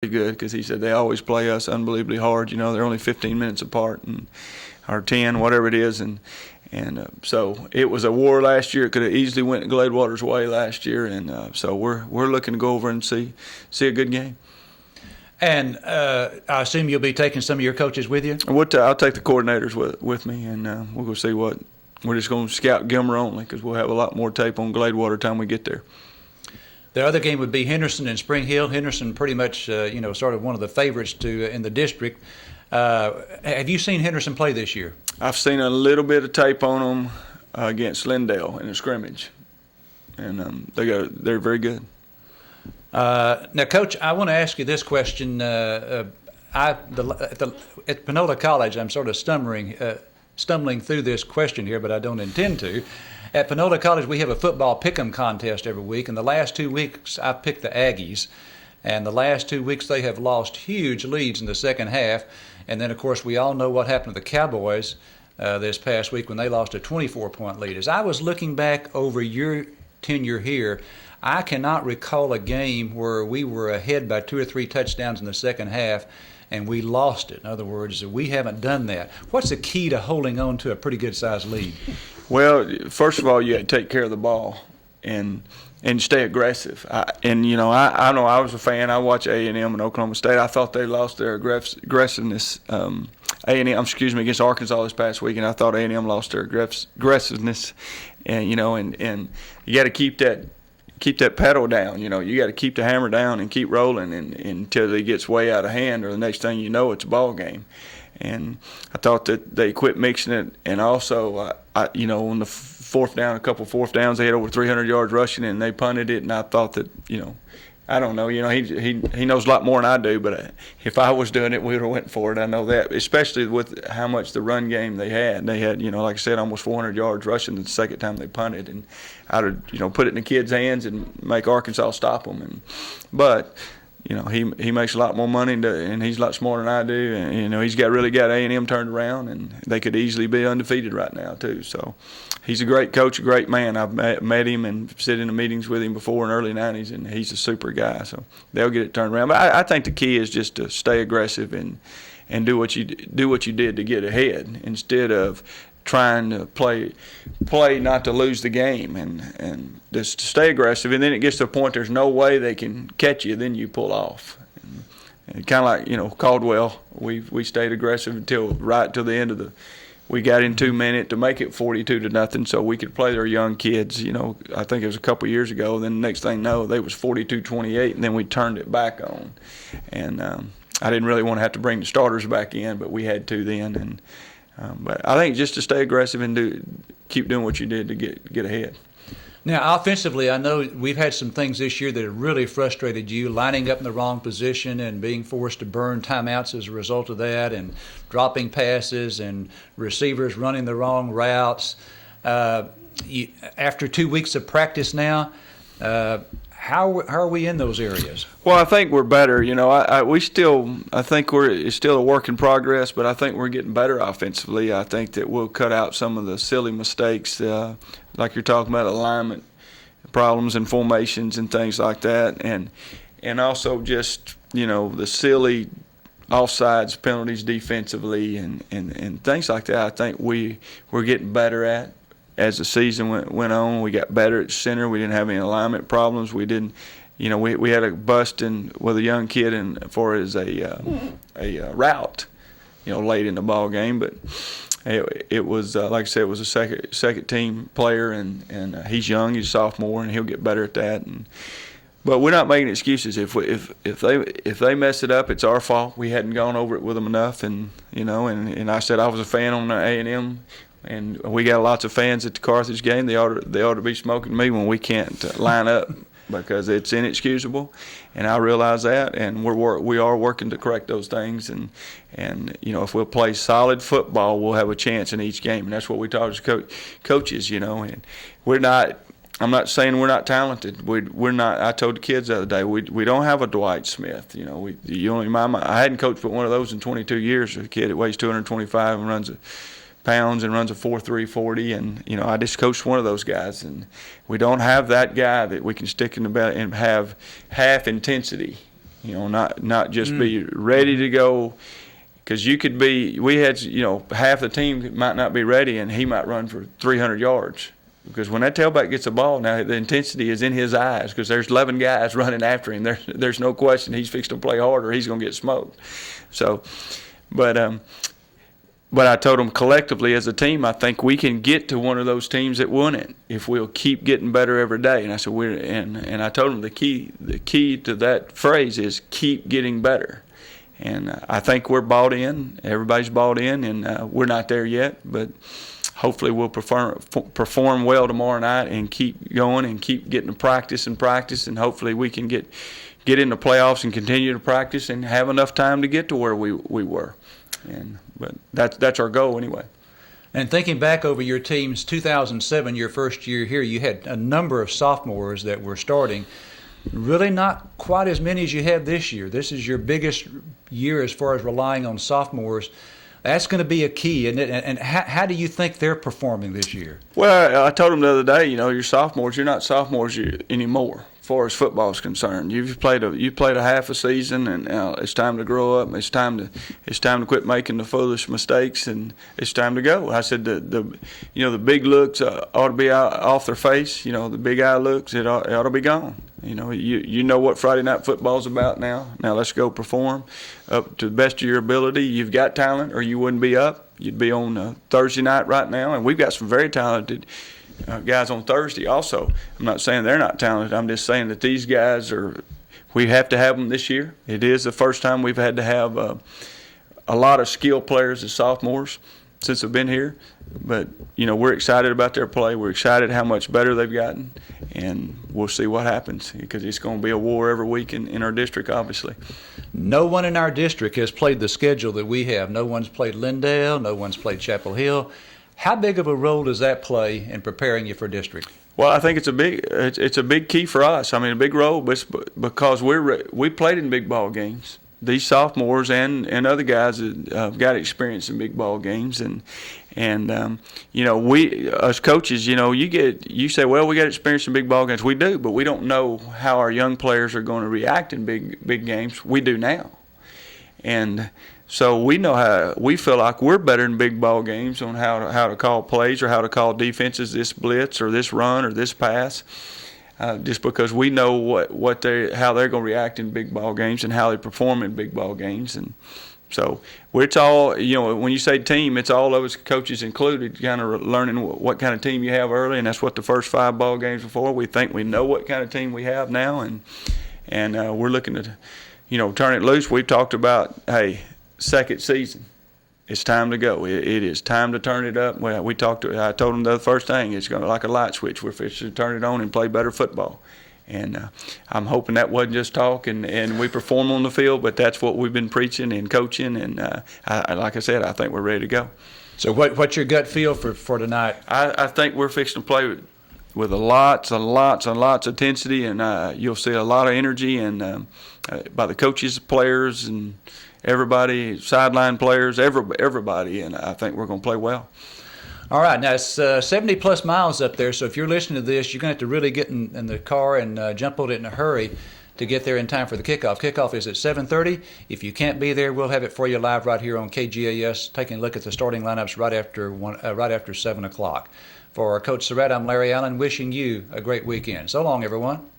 pretty good because he said they always play us unbelievably hard. They're only 15 minutes apart or 10, whatever it is, and so it was a war last year. It could have easily went Gladewater's way last year, and so we're looking to go over and see a good game. And I assume you'll be taking some of your coaches with you? I'll take the coordinators with me, and we'll go see what. We're just going to scout Gilmer only because we'll have a lot more tape on Gladewater time we get there. The other game would be Henderson and Spring Hill. Henderson pretty much, sort of one of the favorites in the district. Have you seen Henderson play this year? I've seen a little bit of tape on them against Lindale in a scrimmage, and they're very good. Now, Coach, I want to ask you this question. At Panola College, I'm sort of stumbling through this question here, but I don't intend to. At Panola College, we have a football pick'em contest every week, and the last 2 weeks I've picked the Aggies, and the last 2 weeks they have lost huge leads in the second half, and then, of course, we all know what happened to the Cowboys this past week when they lost a 24-point lead. As I was looking back over your tenure here, I cannot recall a game where we were ahead by 2 or 3 touchdowns in the second half and we lost it. In other words, we haven't done that. What's the key to holding on to a pretty good-sized lead? Well, first of all, you got to take care of the ball and stay aggressive. I know I was a fan. I watched A&M and Oklahoma State. I thought they lost their aggressiveness. Against Arkansas this past week, and I thought A&M lost their aggressiveness. And you got to keep that pedal down. You got to keep the hammer down and keep rolling until it gets way out of hand, or the next thing you know, it's a ball game. And I thought that they quit mixing it, and also, on the fourth down, a couple fourth downs, they had over 300 yards rushing, and they punted it. And I thought that, I don't know, he knows a lot more than I do, but if I was doing it, we would have went for it. I know that, especially with how much the run game they had. They had, like I said, almost 400 yards rushing the second time they punted, and I'd have, put it in the kids' hands and make Arkansas stop them. But he makes a lot more money, and he's a lot smarter than I do. And he's really got A&M turned around, and they could easily be undefeated right now too. So he's a great coach, a great man. I've met him and sit in the meetings with him before in the early '90s, and he's a super guy. So they'll get it turned around. But I think the key is just to stay aggressive and do what you did to get ahead, instead of trying to play not to lose the game, and just stay aggressive. And then it gets to a point there's no way they can catch you, then you pull off. And kind of like Caldwell, we stayed aggressive right till the end of we got in 2 minutes to make it 42-0, so we could play their young kids. I think it was a couple of years ago. Then the next thing you know, they was 42-28, and then we turned it back on. And I didn't really want to have to bring the starters back in, but we had to then. And but I think just to stay aggressive and keep doing what you did to get ahead. Now, offensively, I know we've had some things this year that have really frustrated you, lining up in the wrong position and being forced to burn timeouts as a result of that, and dropping passes and receivers running the wrong routes. After 2 weeks of practice now, how are we in those areas? Well, I think we're better. I think it's still a work in progress, but I think we're getting better offensively. I think that we'll cut out some of the silly mistakes, like you're talking about, alignment problems and formations and things like that, and also just the silly offsides penalties defensively and things like that. I think we're getting better at. As the season went on, we got better at center. We didn't have any alignment problems. We didn't, we had a bust with a young kid for as a route, late in the ball game. But it was like I said, it was a second team player, and he's young, he's a sophomore, and he'll get better at that. But we're not making excuses. If they mess it up, it's our fault. We hadn't gone over it with them enough, and I said I was a fan on the A&M. And we got lots of fans at the Carthage game. They ought to be smoking me when we can't line up, because it's inexcusable, and I realize that. And we are working to correct those things. And if we'll play solid football, we'll have a chance in each game. And that's what we taught as coaches. And we're not. I'm not saying we're not talented. We're not. I told the kids the other day, we don't have a Dwight Smith. I hadn't coached but one of those in 22 years. A kid that weighs 225 and runs pounds and runs a 4.3 40, and I just coached one of those guys, and we don't have that guy that we can stick in the belt and have half intensity Not just be ready to go. Because we had, half the team might not be ready, and he might run for 300 yards. Because when that tailback gets the ball, now the intensity is in his eyes, because there's 11 guys running after him. There's no question he's fixed to play harder. He's going to get smoked. So, but I told them collectively as a team, I think we can get to one of those teams that won it if we'll keep getting better every day. And I said, and I told them the key to that phrase is keep getting better. And I think we're bought in. Everybody's bought in, and we're not there yet. But hopefully we'll perform well tomorrow night and keep going and keep getting to practice, and hopefully we can get in the playoffs and continue to practice and have enough time to get to where we were. But that's our goal anyway. And thinking back over your team's 2007, your first year here, you had a number of sophomores that were starting. Really not quite as many as you had this year. This is your biggest year as far as relying on sophomores. That's going to be a key, isn't it? And how do you think they're performing this year? Well, I told them the other day, you're sophomores. You're not sophomores anymore as far as football is concerned. You've played a half a season, and it's time to grow up. It's time to quit making the foolish mistakes, and it's time to go. I said the big looks ought to be off their face. The big eye looks, it ought to be gone. You know what Friday Night Football's about now. Now let's go perform up to the best of your ability. You've got talent, or you wouldn't be up. You'd be on Thursday night right now, and we've got some very talented guys on Thursday also. I'm not saying they're not talented. I'm just saying that these guys we have to have them this year. It is the first time we've had to have a lot of skilled players as sophomores since I've been here. But, we're excited about their play. We're excited how much better they've gotten, and we'll see what happens, because it's going to be a war every week in our district, obviously. No one in our district has played the schedule that we have. No one's played Lindale. No one's played Chapel Hill. How big of a role does that play in preparing you for district? Well, I think it's a big key for us. I mean, a big role, because we played in big ball games. These sophomores and other guys have got experience in big ball games, and we as coaches, you say, well, we got experience in big ball games. We do, but we don't know how our young players are going to react in big games. We do now, and so we feel like we're better in big ball games on how to call plays or how to call defenses, this blitz or this run or this pass. Just because we know how they're going to react in big ball games and how they perform in big ball games. And so it's all, when you say team, it's all of us coaches included, kind of learning what kind of team you have early, and that's what the first 5 ball games are for. We think we know what kind of team we have now, and we're looking to, turn it loose. We've talked about, hey, second season. It's time to go. It is time to turn it up. Well, I told them the first thing, it's going to like a light switch. We're fixing to turn it on and play better football. And I'm hoping that wasn't just talk and we perform on the field, but that's what we've been preaching and coaching. And like I said, I think we're ready to go. So what's your gut feel for tonight? I think we're fixing to play with lots and lots of intensity, and you'll see a lot of energy and by the coaches, players, and everybody, sideline players, everybody, and I think we're going to play well. All right, now it's 70-plus miles up there, so if you're listening to this, you're going to have to really get in the car and jump on it in a hurry to get there in time for the kickoff. Kickoff is at 7:30. If you can't be there, we'll have it for you live right here on KGAS, taking a look at the starting lineups right after 7 o'clock. For Coach Surratt, I'm Larry Allen, wishing you a great weekend. So long, everyone.